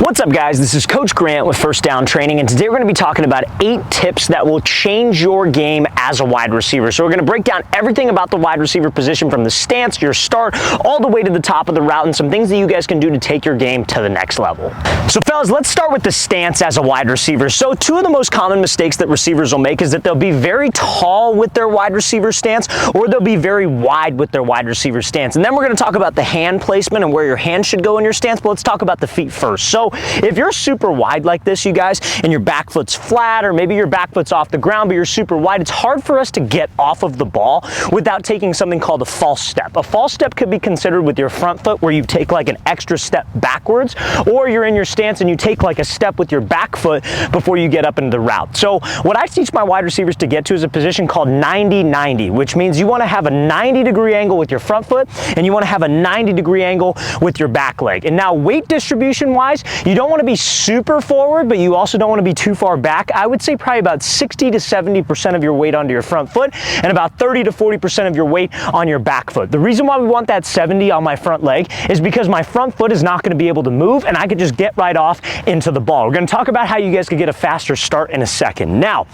What's up, guys? This is Coach Grant with First Down Training, and today we're going to be talking about 8 tips that will change your game as a wide receiver. So we're going to break down everything about the wide receiver position, from the stance, your start, all the way to the top of the route, and some things that you guys can do to take your game to the next level. So fellas, let's start with the stance as a wide receiver. So 2 of the most common mistakes that receivers will make is that they'll be very tall with their wide receiver stance, or they'll be very wide with their wide receiver stance. And then we're going to talk about the hand placement and where your hand should go in your stance, but let's talk about the feet first. So if you're super wide like this, you guys, and your back foot's flat, or maybe your back foot's off the ground, but you're super wide, it's hard for us to get off of the ball without taking something called a false step. A false step could be considered with your front foot, where you take like an extra step backwards, or you're in your stance and you take like a step with your back foot before you get up into the route. So what I teach my wide receivers to get to is a position called 90-90, which means you want to have a 90-degree angle with your front foot, and you want to have a 90-degree angle with your back leg. And now weight distribution wise, you don't want to be super forward, but you also don't want to be too far back. I would say probably about 60 to 70% of your weight onto your front foot, and about 30 to 40% of your weight on your back foot. The reason why we want that 70 on my front leg is because my front foot is not going to be able to move, and I could just get right off into the ball. We're going to talk about how you guys could get a faster start in a second. Now,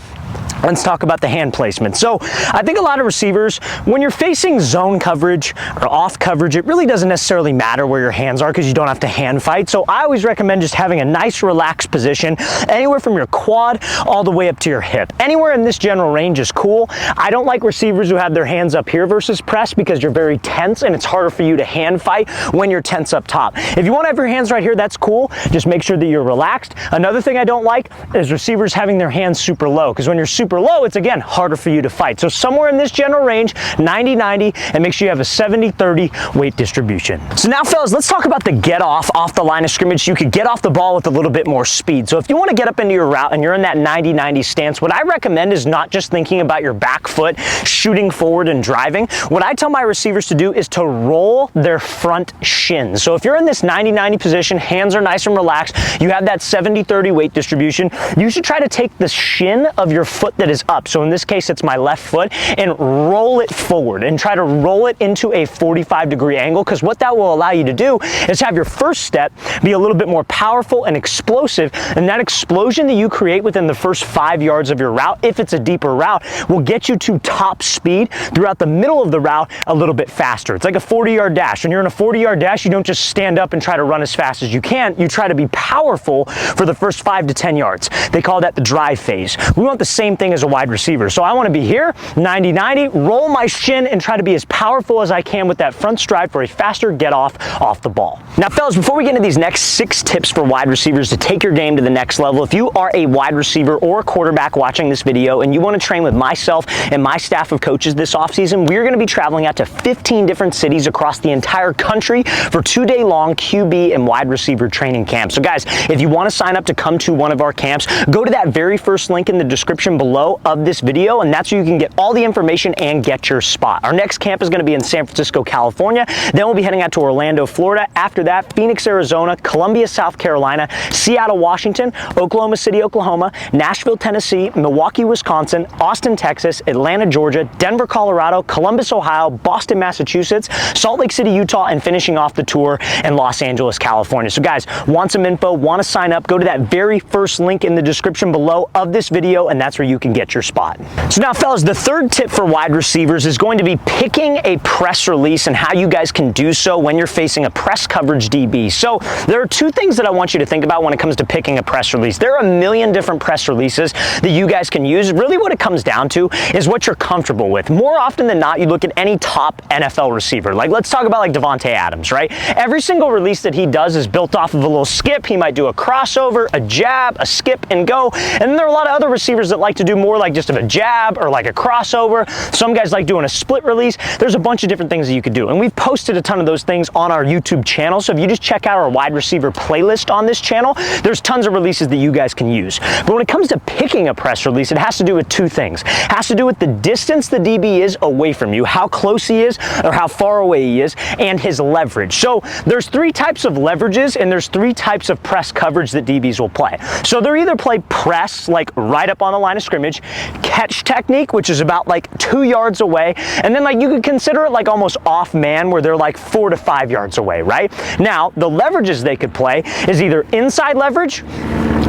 let's talk about the hand placement. So I think a lot of receivers, when you're facing zone coverage or off coverage, it really doesn't necessarily matter where your hands are because you don't have to hand fight. So I always recommend just having a nice relaxed position, anywhere from your quad all the way up to your hip. Anywhere in this general range is cool. I don't like receivers who have their hands up here versus press, because you're very tense and it's harder for you to hand fight when you're tense up top. If you want to have your hands right here, that's cool. Just make sure that you're relaxed. Another thing I don't like is receivers having their hands super low, because when you're super low, it's again harder for you to fight. So somewhere in this general range, 90-90, and make sure you have a 70-30 weight distribution. So now fellas, let's talk about the get off the line of scrimmage. You could get off the ball with a little bit more speed. So if you want to get up into your route and you're in that 90-90 stance, what I recommend is not just thinking about your back foot shooting forward and driving. What I tell my receivers to do is to roll their front shins. So if you're in this 90-90 position, hands are nice and relaxed, you have that 70-30 weight distribution, you should try to take the shin of your foot that is up. So in this case, it's my left foot, and roll it forward and try to roll it into a 45-degree angle, because what that will allow you to do is have your first step be a little bit more powerful and explosive, and that explosion that you create within the first 5 yards of your route, if it's a deeper route, will get you to top speed throughout the middle of the route a little bit faster. It's like a 40-yard dash. When you're in a 40-yard dash, you don't just stand up and try to run as fast as you can. You try to be powerful for the first 5 to 10 yards. They call that the drive phase. We want the same thing as a wide receiver. So I want to be here, 90-90, roll my shin, and try to be as powerful as I can with that front stride for a faster get off the ball. Now fellas, before we get into these next 6 tips for wide receivers to take your game to the next level, if you are a wide receiver or a quarterback watching this video and you want to train with myself and my staff of coaches this offseason, we're going to be traveling out to 15 different cities across the entire country for 2-day-long QB and wide receiver training camps. So guys, if you want to sign up to come to one of our camps, go to that very first link in the description below of this video, and that's where you can get all the information and get your spot. Our next camp is going to be in San Francisco, California. Then we'll be heading out to Orlando, Florida. After that, Phoenix, Arizona, Columbia, South Carolina, Seattle, Washington, Oklahoma City, Oklahoma, Nashville, Tennessee, Milwaukee, Wisconsin, Austin, Texas, Atlanta, Georgia, Denver, Colorado, Columbus, Ohio, Boston, Massachusetts, Salt Lake City, Utah, and finishing off the tour in Los Angeles, California. So guys, want some info, want to sign up, go to that very first link in the description below of this video, and that's where you can get your spot. So now fellas, the third tip for wide receivers is going to be picking a press release and how you guys can do so when you're facing a press coverage DB. So there are 2 things that I want you to think about when it comes to picking a press release. There are a million different press releases that you guys can use. Really what it comes down to is what you're comfortable with. More often than not, you look at any top NFL receiver. Like let's talk about like Davante Adams, right? Every single release that he does is built off of a little skip. He might do a crossover, a jab, a skip, and go. And then there are a lot of other receivers that like to do more like just a jab or like a crossover. Some guys like doing a split release. There's a bunch of different things that you could do. And we've posted a ton of those things on our YouTube channel. So if you just check out our wide receiver playlist on this channel, there's tons of releases that you guys can use. But when it comes to picking a press release, it has to do with 2 things. It has to do with the distance the DB is away from you, how close he is or how far away he is, and his leverage. So there's 3 types of leverages, and there's 3 types of press coverage that DBs will play. So they'll either play press, like right up on the line of scrimmage, scrimmage, catch technique, which is about like 2 yards away, and then like you could consider it like almost off man where they're like 4 to 5 yards away, right? Now, the leverages they could play is either inside leverage,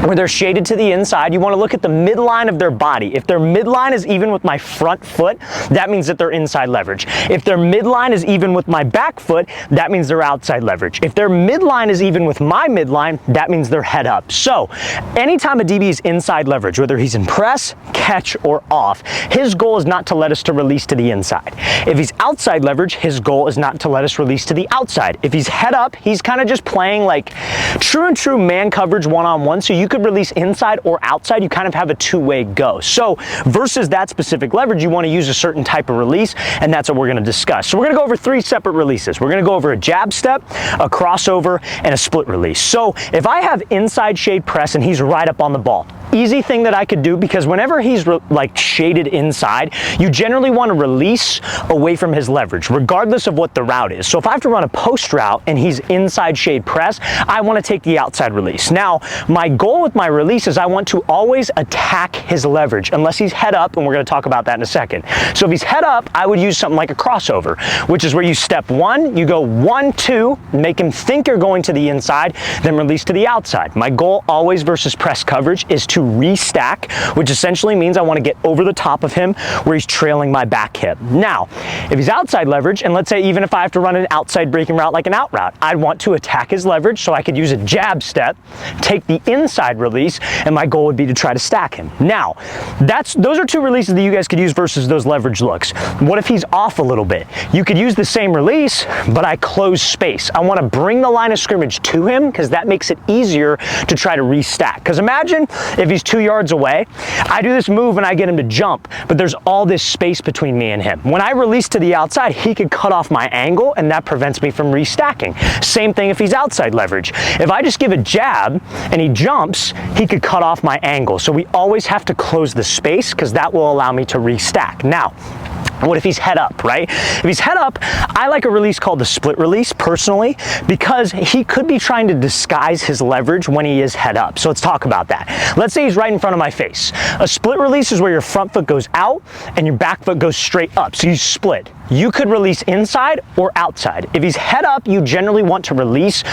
where they're shaded to the inside. You want to look at the midline of their body. If their midline is even with my front foot, that means that they're inside leverage. If their midline is even with my back foot, that means they're outside leverage. If their midline is even with my midline, that means they're head up. So anytime a DB is inside leverage, whether he's in press, catch, or off, his goal is not to let us to release to the inside. If he's outside leverage, his goal is not to let us release to the outside. If he's head up, he's kind of just playing like true and true man coverage one-on-one, so you could release inside or outside. You kind of have a two-way go. So versus that specific leverage, you want to use a certain type of release, and that's what we're going to discuss. So we're going to go over 3 separate releases. We're going to go over a jab step, a crossover, and a split release. So if I have inside shade press and he's right up on the ball, easy thing that I could do, because whenever he's like shaded inside, you generally want to release away from his leverage, regardless of what the route is. So if I have to run a post route and he's inside shade press, I want to take the outside release. Now, my goal with my release is I want to always attack his leverage, unless he's head up, and we're going to talk about that in a second. So if he's head up, I would use something like a crossover, which is where you step 1, you go 1, 2, make him think you're going to the inside, then release to the outside. My goal always versus press coverage is to restack, which essentially means I want to get over the top of him where he's trailing my back hip. Now, if he's outside leverage, and let's say even if I have to run an outside breaking route like an out route, I'd want to attack his leverage, so I could use a jab step, take the inside release, and my goal would be to try to stack him. Now, those are 2 releases that you guys could use versus those leverage looks. What if he's off a little bit? You could use the same release, but I close space. I want to bring the line of scrimmage to him, because that makes it easier to try to restack. Because imagine if he's 2 yards away, I do this move and I get him to jump, but there's all this space between me and him. When I release to the outside, he could cut off my angle, and that prevents me from restacking. Same thing if he's outside leverage. If I just give a jab and he jumps, he could cut off my angle. So we always have to close the space, because that will allow me to restack. Now, what if he's head up, right? If he's head up, I like a release called the split release personally, because he could be trying to disguise his leverage when he is head up. So let's talk about that. Let's say he's right in front of my face. A split release is where your front foot goes out and your back foot goes straight up. So you split. You could release inside or outside. If he's head up, you generally want to release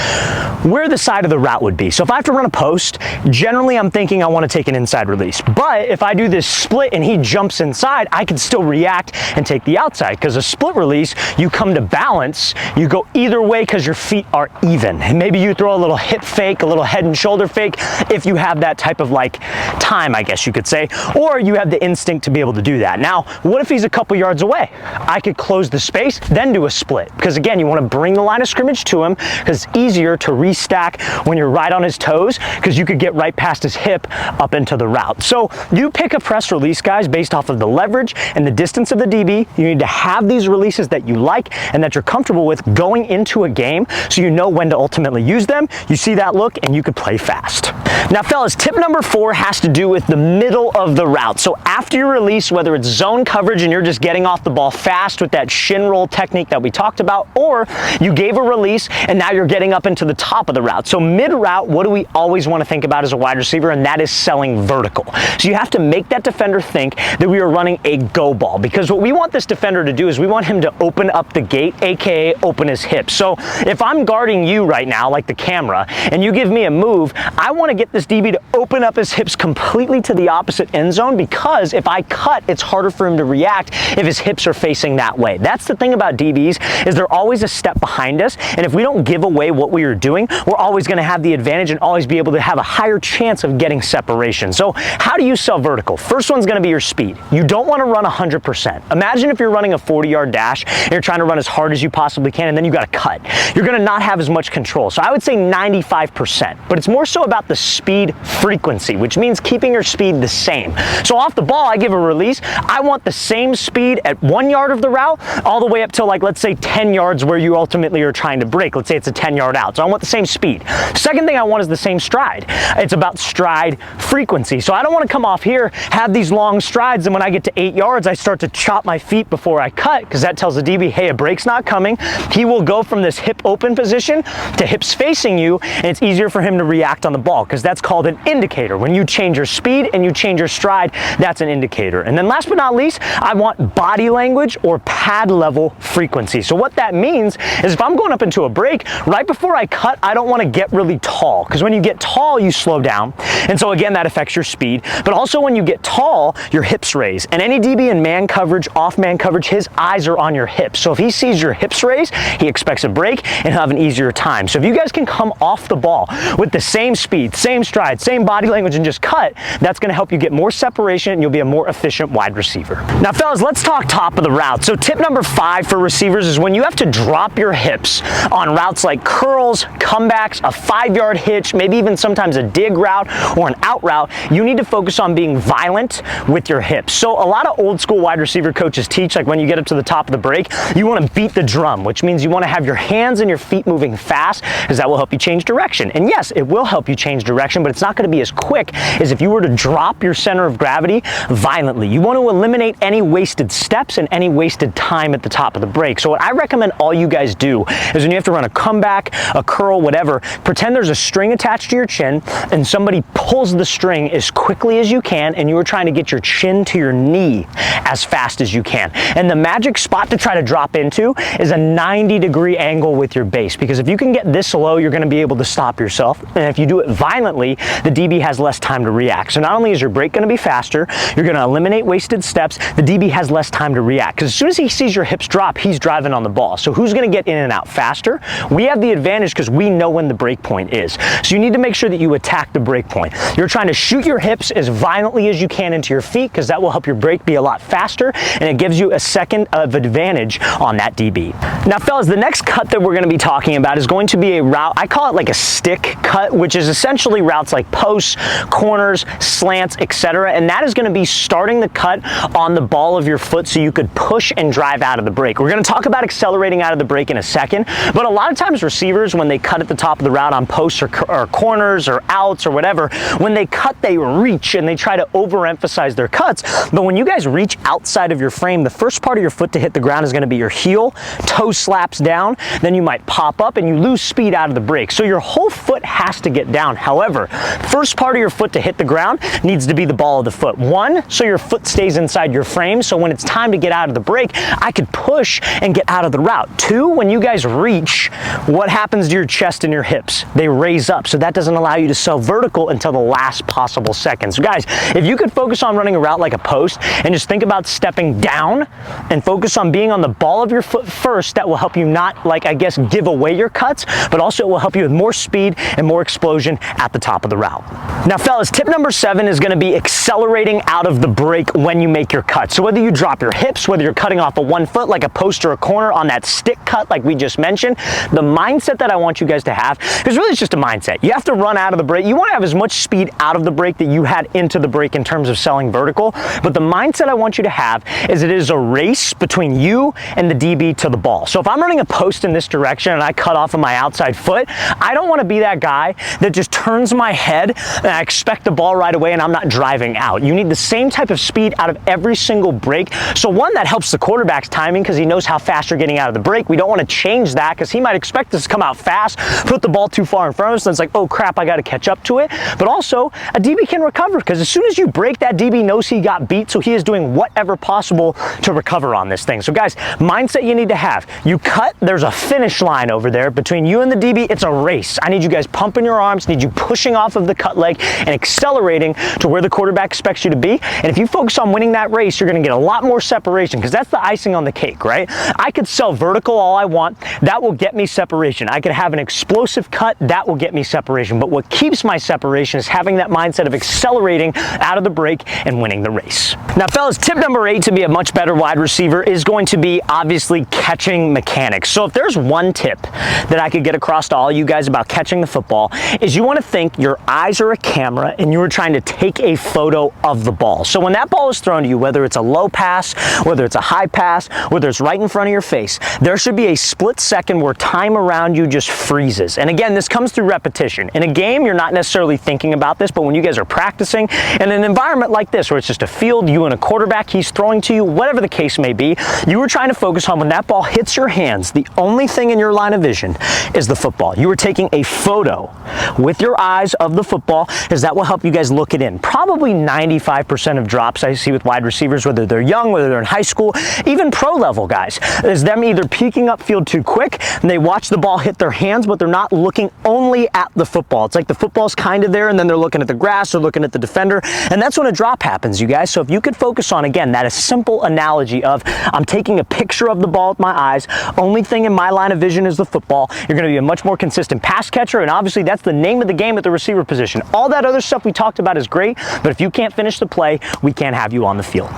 where the side of the route would be. So if I have to run a post, generally I'm thinking I want to take an inside release. But if I do this split and he jumps inside, I can still react and take the outside, because a split release, you come to balance, you go either way because your feet are even. And maybe you throw a little hip fake, a little head and shoulder fake, if you have that type of like time, I guess you could say, or you have the instinct to be able to do that. Now, what if he's a couple yards away? I could close the space, then do a split, because again, you want to bring the line of scrimmage to him, because it's easier to restack when you're right on his toes, because you could get right past his hip up into the route. So you pick a press release, guys, based off of the leverage and the distance of the DB. You need to have these releases that you like and that you're comfortable with going into a game, so you know when to ultimately use them. You see that look and you could play fast. Now fellas, tip number 4 has to do with the middle of the route. So after you release, whether it's zone coverage and you're just getting off the ball fast with that shin roll technique that we talked about, or you gave a release and now you're getting up into the top of the route. So mid route, what do we always want to think about as a wide receiver? And that is selling vertical. So you have to make that defender think that we are running a go ball, because what we want this defender to do is we want him to open up the gate, aka open his hips. So if I'm guarding you right now, like the camera, and you give me a move, I want to get this DB to open up his hips completely to the opposite end zone, because if I cut, it's harder for him to react if his hips are facing that way. That's the thing about DBs, is they're always a step behind us, and if we don't give away what we are doing, we're always going to have the advantage and always be able to have a higher chance of getting separation. So how do you sell vertical? First one's going to be your speed. You don't want to run 100%. Imagine if you're running a 40-yard dash and you're trying to run as hard as you possibly can, and then you got to cut. You're going to not have as much control. So I would say 95%, but it's more so about the speed frequency, which means keeping your speed the same. So off the ball, I give a release. I want the same speed at 1 yard of the route all the way up to, like, let's say 10 yards where you ultimately are trying to break. Let's say it's a 10-yard out. So I want the same speed. Second thing I want is the same stride. It's about stride frequency. So I don't want to come off here, have these long strides, and when I get to 8 yards, I start to chop my feet before I cut, because that tells the DB, hey, a break's not coming. He will go from this hip open position to hips facing you, and it's easier for him to react on the ball, because that's called an indicator. When you change your speed and you change your stride, that's an indicator. And then last but not least, I want body language or pad level frequency. So what that means is if I'm going up into a break, right before I cut, I don't want to get really tall, because when you get tall, you slow down. And so again, that affects your speed. But also when you get tall, your hips raise. And any DB in man coverage, off man coverage, his eyes are on your hips. So if he sees your hips raise, he expects a break and he'll have an easier time. So if you guys can come off the ball with the same speed, same stride, same body language, and just cut, that's going to help you get more separation and you'll be a more efficient wide receiver. Now fellas, let's talk top of the route. So tip number 5 for receivers is when you have to drop your hips on routes like curls, comebacks, a 5-yard hitch, maybe even sometimes a dig route or an out route, you need to focus on being violent with your hips. So a lot of old school wide receiver coaches teach, like when you get up to the top of the break, you want to beat the drum, which means you want to have your hands and your feet moving fast, because that will help you change direction. And yes, it will help you change direction, but it's not going to be as quick as if you were to drop your center of gravity violently. You want to eliminate any wasted steps and any wasted time at the top of the break. So what I recommend all you guys do is when you have to run a comeback, a curl, whatever, pretend there's a string attached to your chin and somebody pulls the string as quickly as you can, and you are trying to get your chin to your knee as fast as you can. And the magic spot to try to drop into is a 90-degree angle with your base, because if you can get this low, you're going to be able to stop yourself. And if you do it violently, the DB has less time to react. So not only is your break going to be faster, you're going to eliminate wasted steps, the DB has less time to react, because as soon as he sees your hips drop, he's driving on the ball. So who's going to get in and out faster? We have the advantage because we know when the break point is. So you need to make sure that you attack the break point. You're trying to shoot your hips as violently as you can into your feet, because that will help your break be a lot faster, and it gives you a second of advantage on that DB. Now fellas, the next cut that we're going to be talking about is going to be a route, I call it like a stick cut, which is essentially routes like posts, corners, slants, etc. And that is going to be starting the cut on the ball of your foot so you could push and drive out of the break. We're going to talk about accelerating out of the break in a second, but a lot of times receivers, when they cut at the top of the route on posts or corners or outs or whatever, when they cut, they reach and they try to overemphasize their cuts. But when you guys reach outside of your frame, the first part of your foot to hit the ground is going to be your heel, toe slaps down, then you might pop up and you lose speed out of the break. So your whole foot has to get down. However, first part of your foot to hit the ground needs to be the ball of the foot. 1, so your foot stays inside your frame, so when it's time to get out of the break, I could push and get out of the route. 2, when you guys reach, what happens to your chest and your hips? They raise up, so that doesn't allow you to sell vertical until the last possible second. So guys, if you could focus on running a route like a post and just think about stepping down and focus on being on the ball of your foot first, that will help you not, like, I guess, give away your cuts, but also it will help you with more speed and more explosion at the top of the route. Now fellas, tip number 7 is going to be accelerating out of the break when you make your cut. So whether you drop your hips, whether you're cutting off of one foot like a post or a corner on that stick cut like we just mentioned, the mindset that I want you guys to have is really just a mindset. You have to run out of the break. You want to have as much speed out of the break that you had into the break in terms of selling vertical, but the mindset I want you to have is it is a race between you and the DB to the ball. So if I'm running a post in this direction and I cut off of my outside foot, I don't want to be that guy that just turns my head and I expect the ball right away and I'm not driving out. You need the same type of speed out of every single break. So one, that helps the quarterback's timing because he knows how fast you're getting out of the break. We don't want to change that because he might expect us to come out fast, put the ball too far in front of us, and it's like, oh crap, I got to catch up to it. But also, a DB can recover because as soon as you break, that DB knows he got beat, so he is doing whatever possible to recover on this thing. So guys, mindset you need to have. You cut, there's a finish line over there between you and the DB. It's a race. I need you guys pumping your arms, need you pushing off of the cut leg and accelerating to where the quarterback expects you to be. And if you focus on winning that race, you're going to get a lot more separation because that's the icing on the cake, right? I could sell vertical all I want. That will get me separation. I could have an explosive cut. That will get me separation. But what keeps my separation is having that mindset of accelerating out of the break and winning the race. Now, fellas, tip number 8 to be a much better wide receiver is going to be obviously catching mechanics. So if there's one tip that I could get across to all you guys about catching the football is you want to think your eyes are a camera and you are trying to take a photo of the ball. So when that ball is thrown to you, whether it's a low pass, whether it's a high pass, whether it's right in front of your face, there should be a split second where time around you just freezes. And again, this comes through repetition. In a game, you're not necessarily thinking thinking about this, but when you guys are practicing in an environment like this, where it's just a field, you and a quarterback, he's throwing to you, whatever the case may be, you are trying to focus on when that ball hits your hands, the only thing in your line of vision is the football. You are taking a photo with your eyes of the football, as that will help you guys look it in. Probably 95% of drops I see with wide receivers, whether they're young, whether they're in high school, even pro level guys, is them either peeking upfield too quick and they watch the ball hit their hands, but they're not looking only at the football. It's like the football's kind of there and then they're looking at the grass or looking at the defender, and that's when a drop happens, you guys. So if you could focus on, again, that is simple analogy of I'm taking a picture of the ball with my eyes, only thing in my line of vision is the football, you're going to be a much more consistent pass catcher, and obviously that's the name of the game at the receiver position. All that other stuff we talked about is great, but if you can't finish the play, we can't have you on the field.